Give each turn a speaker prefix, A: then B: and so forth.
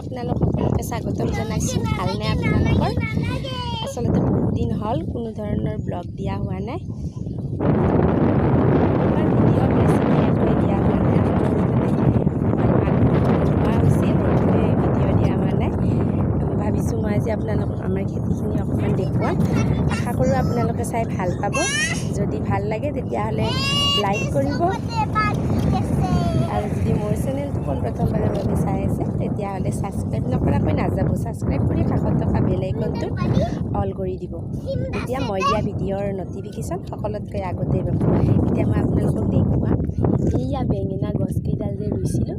A: আপোনালোক সকলোকে স্বাগতম জনাইছোঁ। ভালনে আপোনালোকৰ? আচলতে বহুত দিন হ'ল কোনো ধৰণৰ ব্লগ দিয়া হোৱা নাই। ভিডিঅ'ৰ ৰেচিপি একোৱে দিয়া হোৱা নাই। ভিডিঅ' দিয়া হোৱা নাই। ভাবিছোঁ মই আজি আপোনালোকক আমাৰ খেতিখিনি অকণমান দেখুৱাম। আশা কৰোঁ আপোনালোকে চাই ভাল পাব। যদি ভাল লাগে তেতিয়াহ'লে লাইক কৰিব, আৰু যদি মোৰ চেনেলটো পোনপ্ৰথমবাৰৰ বাবে চাই আছে তেতিয়াহ'লে ছাবস্ক্ৰাইব নকৰাকৈ নাযাব। ছাবস্ক্ৰাইব কৰি কাষত থকা বেল আইকনটো অল কৰি দিব। তেতিয়া মই দিয়া ভিডিঅ'ৰ নটিফিকেশ্যন সকলোতকৈ আগতেই পাব। এতিয়া মই আপোনালোকক দেখুৱাম। এইয়া বেঙেনা গছকেইডাল যে ৰুইছিলোঁ,